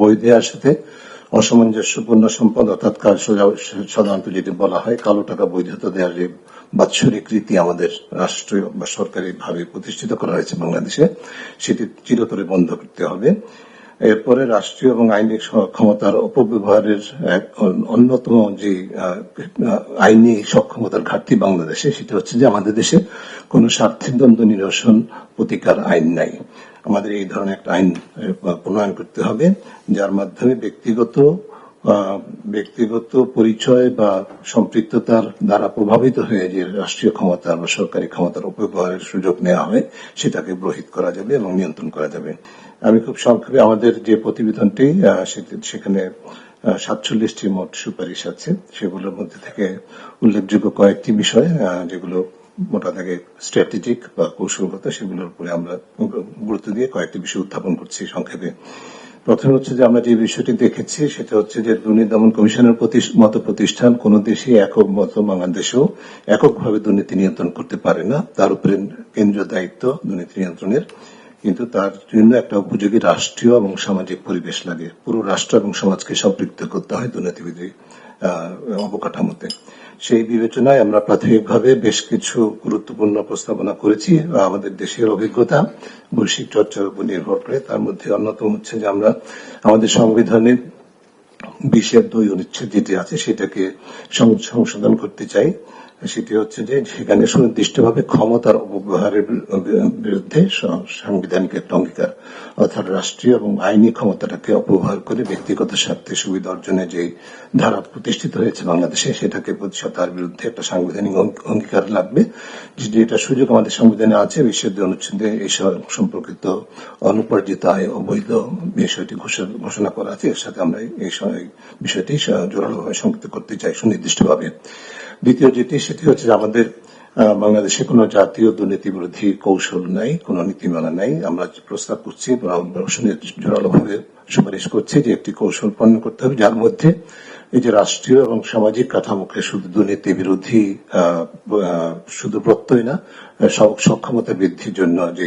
বই দেওয়ার সাথে অসামঞ্জস্যপূর্ণ সম্পদ অর্থাৎ সাধারণত যেটি বলা হয় কালো টাকা বৈধতা দেওয়ার যে বাৎসরিক রীতি আমাদের রাষ্ট্রীয় বা সরকারি ভাবে প্রতিষ্ঠিত করা হয়েছে বাংলাদেশে, সেটি চিরতরে বন্ধ করতে হবে। এরপরে রাষ্ট্রীয় এবং আইনি ক্ষমতার অপব্যবহারের এক অন্যতম যে আইনি সক্ষমতার ঘাটতি বাংলাদেশে, সেটা হচ্ছে যে আমাদের দেশে কোনো স্বার্থের দ্বন্দ্ব নিরসন প্রতিকার আইন নাই। আমাদের এই ধরনের একটা আইন প্রণয়ন করতে হবে যার মাধ্যমে ব্যক্তিগত পরিচয় বা সম্পৃক্ততার দ্বারা প্রভাবিত হয়ে যে রাষ্ট্রীয় ক্ষমতার বা সরকারি ক্ষমতার অপব্যবহারের সুযোগ নেওয়া হয় সেটাকে রহিত করা যাবে এবং নিয়ন্ত্রণ করা যাবে। আমি খুব সংক্ষেপে আমাদের যে প্রতিবেদনটি সেখানে 47টি মোট সুপারিশ আছে, সেগুলোর মধ্যে থেকে উল্লেখযোগ্য কয়েকটি বিষয় যেগুলো মোটা দাগে স্ট্র্যাটেজিক বা কৌশলগত, সেগুলোর উপরে আমরা গুরুত্ব দিয়ে কয়েকটি বিষয় উত্থাপন করছি সংক্ষেপে। প্রথম হচ্ছে যে আমরা যে বিষয়টি দেখেছি সেটা হচ্ছে যে দুর্নীতি দমন কমিশনের মতো প্রতিষ্ঠান কোন দেশে একক মতো বাংলাদেশেও এককভাবে দুর্নীতি নিয়ন্ত্রণ করতে পারে না। তার উপরে কেন্দ্রীয় দায়িত্ব দুর্নীতি নিয়ন্ত্রণের, কিন্তু তার জন্য একটা উপযোগী রাষ্ট্রীয় এবং সামাজিক পরিবেশ লাগে। পুরো রাষ্ট্র এবং সমাজকে সম্পৃক্ত করতে হয় দুর্নীতিবিধি অবকাঠামোতে। সেই বিবেচনায় আমরা প্রাথমিকভাবে বেশ কিছু গুরুত্বপূর্ণ প্রস্তাবনা করেছি আমাদের দেশের অভিজ্ঞতা বৈশ্বিক চর্চার উপর নির্ভর করে। তার মধ্যে অন্যতম হচ্ছে যে আমরা আমাদের সংবিধানের 20(2) অনুচ্ছেদ যেটি আছে সেটাকে সংশোধন করতে চাই। সেটি হচ্ছে যে সেখানে সুনির্দিষ্টভাবে ক্ষমতার অপব্যবহারের বিরুদ্ধে সাংবিধানিক একটা অঙ্গীকার, অর্থাৎ রাষ্ট্রীয় এবং আইনি ক্ষমতাটাকে অপব্যবহার করে ব্যক্তিগত স্বার্থে সুবিধা অর্জনে যে ধারা প্রতিষ্ঠিত হয়েছে বাংলাদেশে সেটাকে তার বিরুদ্ধে একটা সাংবিধানিক অঙ্গীকার লাগবে। যেটা সুযোগ আমাদের সংবিধানে আছে 20(2) অনুচ্ছেদে এই সম্পর্কিত অনুপার্জিত আয় অবৈধ বিষয়টি ঘোষণা করা আছে। এর সাথে আমরা এই বিষয়টি জোরালোভাবে সংযুক্ত করতে চাই সুনির্দিষ্টভাবে। দ্বিতীয় যেটি সেটি হচ্ছে আমাদের বাংলাদেশে কোনো জাতীয় দুর্নীতি বিরোধী কৌশল নাই, কোনো নীতিমালা নাই। আমরা প্রস্তাব করছি, জোরালোভাবে সুপারিশ করছি যে একটি কৌশল প্রণয়ন করতে হবে যার মধ্যে এই যে রাষ্ট্রীয় এবং সামাজিক কাঠামোকে শুধু দুর্নীতি বিরোধী শুধু প্রত্যয় না, সক্ষমতা বৃদ্ধির জন্য যে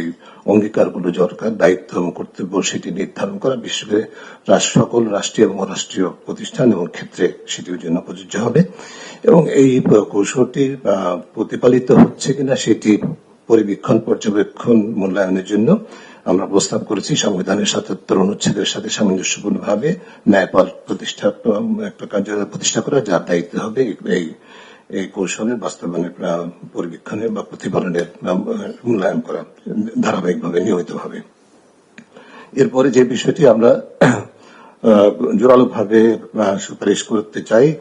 অঙ্গীকারগুলো দরকার, দায়িত্ব এবং কর্তব্য সেটি নির্ধারণ করা, বিশেষ করে সকল রাষ্ট্রীয় এবং অরাষ্ট্রীয় প্রতিষ্ঠান এবং ক্ষেত্রে সেটির জন্য প্রযোজ্য হবে। এবং এই কৌশলটি প্রতিপালিত হচ্ছে কিনা সেটি পর্যবেক্ষণ মূল্যায়নের জন্য আমরা প্রস্তাব করেছি সংবিধানের 77 অনুচ্ছেদের সাথে সামঞ্জস্যপূর্ণভাবে ন্যায়পাল একটা কার্যালয় প্রতিষ্ঠা করা, যার দায়িত্ব হবে এই কৌশলের বাস্তবায়নের পরিবীক্ষণের বা প্রতিপালনের মূল্যায়ন করা ধারাবাহিকভাবে নিয়মিতভাবে। এরপরে যে বিষয়টি আমরা জোরালোভাবে সুপারিশ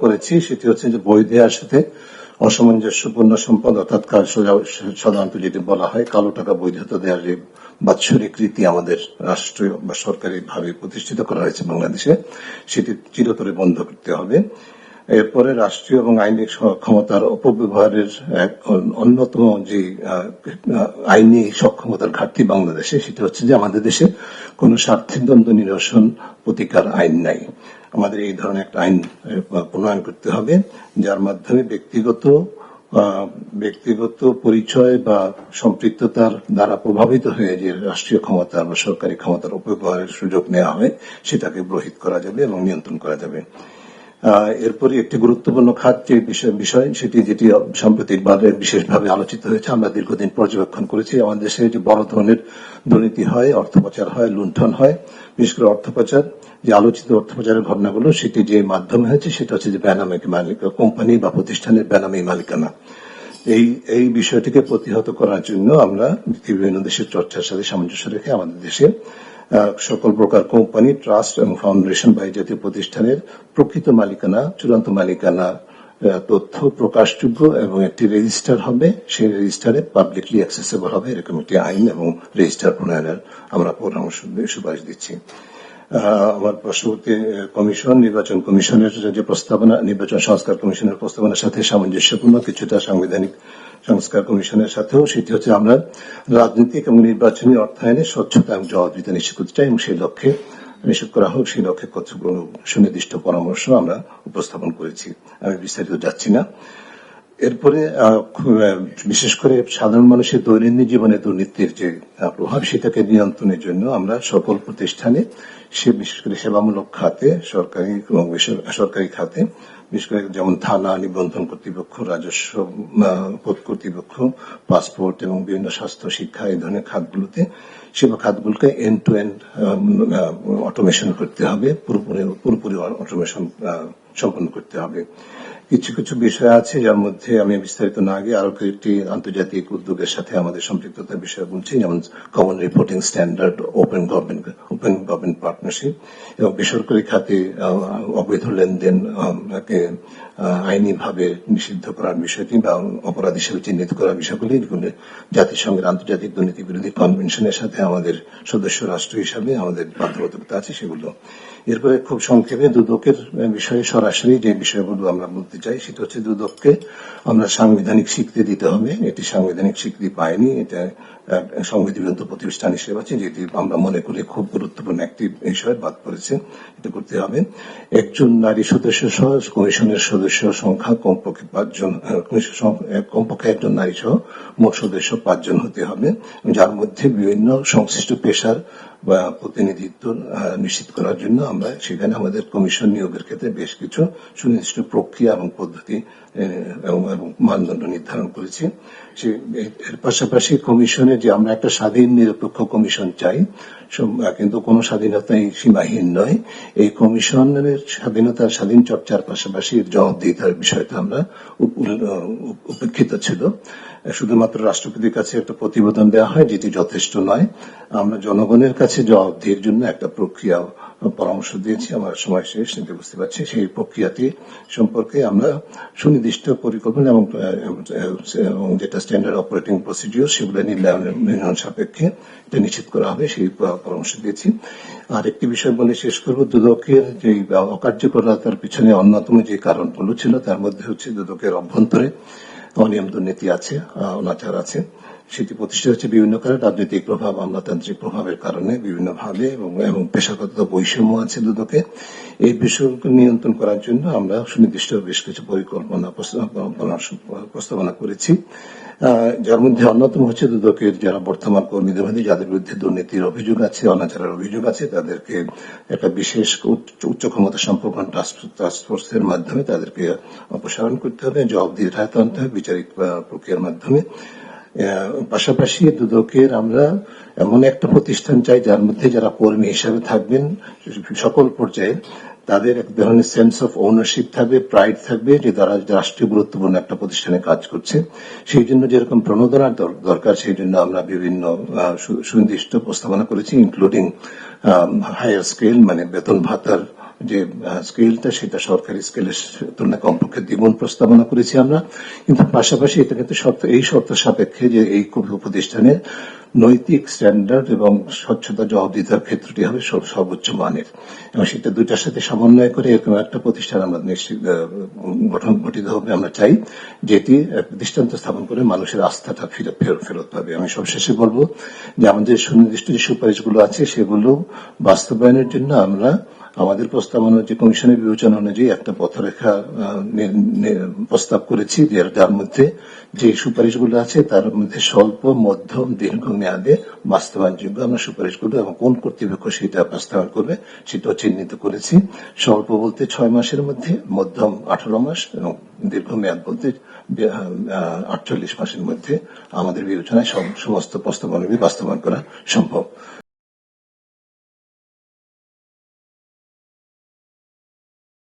করেছি সেটি হচ্ছে যে বই দেওয়ার সাথে অসামঞ্জস্যপূর্ণ সম্পদ অর্থাৎ সাধারণত যেটি বলা হয় কালো টাকা বৈধতা দেওয়ার যে বাৎসরিক রীতি আমাদের রাষ্ট্রীয় বা সরকারি ভাবে প্রতিষ্ঠিত করা হয়েছে বাংলাদেশে, সেটি চিরতরে বন্ধ করতে হবে। এরপরে রাষ্ট্রীয় এবং আইনি ক্ষমতার অপব্যবহারের এক অন্যতম যে আইনি সক্ষমতার ঘাটতি বাংলাদেশে, সেটা হচ্ছে যে আমাদের দেশে কোনো স্বার্থের দ্বন্দ্ব নিরসন প্রতিকার আইন নাই। আমাদের এই ধরনের একটা আইন প্রণয়ন করতে হবে যার মাধ্যমে ব্যক্তিগত পরিচয় বা সম্পৃক্ততার দ্বারা প্রভাবিত হয়ে যে রাষ্ট্রীয় ক্ষমতা বা সরকারি ক্ষমতার অপব্যবহারের সুযোগ নেওয়া হয় সেটাকে রহিত করা যাবে এবং নিয়ন্ত্রণ করা যাবে। এরপরে একটি গুরুত্বপূর্ণ খাত যে বিষয় সেটি যেটি সাম্প্রতিকভাবে বিশেষভাবে আলোচিত হয়েছে, আমরা দীর্ঘদিন পর্যবেক্ষণ করেছি আমাদের দেশে যে বড় ধরনের দুর্নীতি হয়, অর্থ পাচার হয়, লুণ্ঠন হয়। বিশেষ করে অর্থ পাচার, যে আলোচিত অর্থ পাচারের ঘটনাগুলো সেটি যে মাধ্যমে হয়েছে সেটা হচ্ছে যে বেনামী কোম্পানি বা প্রতিষ্ঠানের বেনামী মালিকানা। এই বিষয়টিকে প্রতিহত করার জন্য আমরা বিভিন্ন দেশের চর্চার সাথে সামঞ্জস্য রেখে আমাদের দেশে সকল প্রকার কোম্পানি, ট্রাস্ট এবং ফাউন্ডেশন বা জাতীয় প্রতিষ্ঠানের প্রকৃত মালিকানা, চূড়ান্ত মালিকানা তথ্য প্রকাশযোগ্য এবং একটি রেজিস্টার হবে, সেই রেজিস্টারে পাবলিকলি অ্যাক্সেসেবল হবে, এরকম একটি আইন এবং রেজিস্টার প্রণয়নের আমরা পরামর্শ সুপারিশ দিচ্ছি। আমার পার্শ্ববর্তী কমিশন, নির্বাচন কমিশনের যে প্রস্তাবনা, নির্বাচন সংস্কার কমিশনের প্রস্তাবনার সাথে সামঞ্জস্যপূর্ণ কিছুটা সাংবিধানিক সংস্কার কমিশনের সাথেও, সেটি হচ্ছে আমরা রাজনৈতিক এবং নির্বাচনী অর্থায়নে স্বচ্ছতা এবং জবাবদিহিতা নিশ্চিত করতে চাই এবং সেই লক্ষ্যে নিশ্চিত করা হোক, সেই লক্ষ্যে কতগুলো সুনির্দিষ্ট পরামর্শ আমরা উপস্থাপন করেছি। আমি বিস্তারিত যাচ্ছি না। এরপরে বিশেষ করে সাধারণ মানুষের দৈনন্দিন জীবনে দুর্নীতির যে প্রভাব সেটাকে নিয়ন্ত্রণের জন্য আমরা সকল প্রতিষ্ঠানে বিশেষ করে সেবামূলক খাতে সরকারি এবং বেসরকারি খাতে বিশেষ করে যেমন থানা, নিবন্ধন কর্তৃপক্ষ, রাজস্ব কর্তৃপক্ষ, পাসপোর্ট এবং বিভিন্ন স্বাস্থ্য, শিক্ষা এই ধরনের খাতগুলোতে সেবা খাতগুলোকে এন্ড টু এন্ড অটোমেশন করতে হবে, পুরোপুরি অটোমেশন সম্পন্ন করতে হবে। কিছু কিছু বিষয় আছে যার মধ্যে আমি বিস্তারিত না গিয়ে আরো কয়েকটি আন্তর্জাতিক উদ্যোগের সাথে আমাদের সম্পৃক্ততার বিষয় বলছি, যেমন common reporting standard, open government partnership এবং বেসরকারি খাতে অবৈধ লেনদেন আইনিভাবে নিষিদ্ধ করার বিষয়টি বা অপরাধ হিসেবে চিহ্নিত করার বিষয়গুলি জাতিসংঘের আন্তর্জাতিক দুর্নীতি বিরোধী কনভেনশনের সাথে আমাদের সদস্য রাষ্ট্র হিসাবে আমাদের বাধ্যবাধকতা আছে সেগুলো। এরপরে খুব সংক্ষেপে দুদকের বিষয়ে সরাসরি যে বিষয়গুলো আমরা বলতে চাই সেটা হচ্ছে দুদককে আমরা সাংবিধানিক স্বীকৃতি দিতে হবে। এটি সাংবিধানিক স্বীকৃতি পায়নি, এটা সংবিধিবদ্ধ প্রতিষ্ঠান হিসেবে আছে, যেটি আমরা মনে করি খুব গুরুত্বপূর্ণ একটি বিষয় বাদ পড়েছে, এটা করতে হবে। একজন নারী সদস্য সহ কমিশনের সদস্য সংখ্যা কমপক্ষে 5 জন, কমপক্ষে একজন নারী সহ মোট সদস্য 5 জন হতে হবে, যার মধ্যে বিভিন্ন সংশ্লিষ্ট পেশার বা প্রতিনিধিত্ব নিশ্চিত করার জন্য আমরা সেখানে আমাদের কমিশন নিয়োগের ক্ষেত্রে বেশ কিছু সুনির্দিষ্ট প্রক্রিয়া এবং পদ্ধতি এবং মানদণ্ড নির্ধারণ করেছি। এর পাশাপাশি কমিশনের যে আমরা একটা স্বাধীন নিরপেক্ষ কমিশন চাই, কিন্তু কোনো স্বাধীনতাই সীমাহীন নয়। এই কমিশনের স্বাধীন চর্চার পাশাপাশি জবাবদিহিতার বিষয়টা আমরা উপেক্ষিত ছিল। শুধুমাত্র রাষ্ট্রপতির কাছে একটা প্রতিবেদন দেওয়া হয়, যেটি যথেষ্ট নয়। আমরা জনগণের কাছে জবাবদিহির জন্য একটা প্রক্রিয়া পরামর্শ দিয়েছি। আমার সময় শেষ, কিন্তু বুঝতে পারছি সেই প্রক্রিয়াটি সম্পর্কে আমরা সুনির্দিষ্ট পরিকল্পনা এবং যেটা স্ট্যান্ডার্ড অপারেটিং প্রসিডিওর সেগুলো নির্ধারণ সাপেক্ষে এটা নিশ্চিত করা হবে, সেই পরামর্শ দিয়েছি। আর একটি বিষয় বলে শেষ করব, দুদকের যে অকার্যকরতার পিছনে অন্যতম যে কারণগুলো ছিল তার মধ্যে হচ্ছে দুদকের অভ্যন্তরে অনিয়ম দুর্নীতি আছে, অনাচার আছে। সেটি প্রতিষ্ঠা হচ্ছে বিভিন্ন কারণে, রাজনৈতিক প্রভাব, আমলাতান্ত্রিক প্রভাবের কারণে বিভিন্নভাবে, এবং পেশাগত বৈষম্য আছে দুদকে। এই বিষয়গুলো নিয়ন্ত্রণ করার জন্য আমরা সুনির্দিষ্ট বেশ কিছু পরিকল্পনা প্রস্তাবনা করেছি, যার মধ্যে অন্যতম হচ্ছে দুদকের যারা বর্তমান কর্মীদের মধ্যে যাদের বিরুদ্ধে দুর্নীতির অভিযোগ আছে, অনাচারের অভিযোগ আছে, তাদেরকে একটা বিশেষ উচ্চ ক্ষমতা সম্পন্ন টাস্ক ফোর্সের মাধ্যমে তাদেরকে অপসারণ করতে হবে, জবাবদিহির আওতায় আনতে হবে বিচারিক প্রক্রিয়ার মাধ্যমে। পাশাপাশি দুদকের আমরা এমন একটা প্রতিষ্ঠান চাই যার মধ্যে যারা কর্মী হিসাবে থাকবেন সকল পর্যায়ে তাদের এক ধরনের সেন্স অফ ওনারশিপ থাকবে, প্রাইড থাকবে যে তারা রাষ্ট্রীয় গুরুত্বপূর্ণ একটা প্রতিষ্ঠানে কাজ করছে। সেই জন্য যেরকম প্রণোদনার দরকার, সেই জন্য আমরা বিভিন্ন সুনির্দিষ্ট প্রস্তাবনা করেছি, ইনক্লুডিং হায়ার স্কেল, মানে বেতন ভাতার যে স্কেলটা সেটা সরকারি স্কেলের তুলনায় কমপক্ষে দ্বিগুণ প্রস্তাবনা করেছি আমরা। কিন্তু পাশাপাশি এটা কিন্তু এই শর্ত সাপেক্ষে যে এই প্রতিষ্ঠানে নৈতিক স্ট্যান্ডার্ড এবং স্বচ্ছতা জবাবদিহিতার ক্ষেত্রটি হবে সর্বোচ্চ মানের, এবং সেটা দুইটার সাথে সমন্বয় করে এরকম একটা প্রতিষ্ঠান আমরা নিশ্চিত গঠিত হবে আমরা চাই, যেটি দৃষ্টান্ত স্থাপন করে মানুষের আস্থাটা ফেরত পাবে। আমি সবশেষে বলবো যে আমাদের সুনির্দিষ্ট যে সুপারিশগুলো আছে সেগুলো বাস্তবায়নের জন্য আমরা আমাদের প্রস্তাবনা যে কমিশনের বিবেচনা অনুযায়ী একটা পথরেখা প্রস্তাব করেছি, যার মধ্যে যে সুপারিশগুলো আছে তার মধ্যে স্বল্প, মধ্যম, দীর্ঘ মেয়াদে বাস্তবায়নযোগ্য আমরা সুপারিশগুলো এবং কোন কর্তৃপক্ষ সেটা বাস্তবায়ন করবে সেটাও চিহ্নিত করেছি। স্বল্প বলতে 6 মাসের মধ্যে, মধ্যম 18 মাস এবং দীর্ঘ মেয়াদ বলতে 48 মাসের মধ্যে আমাদের বিবেচনায় সমস্ত প্রস্তাবনাগুলি বাস্তবায়ন করা সম্ভব।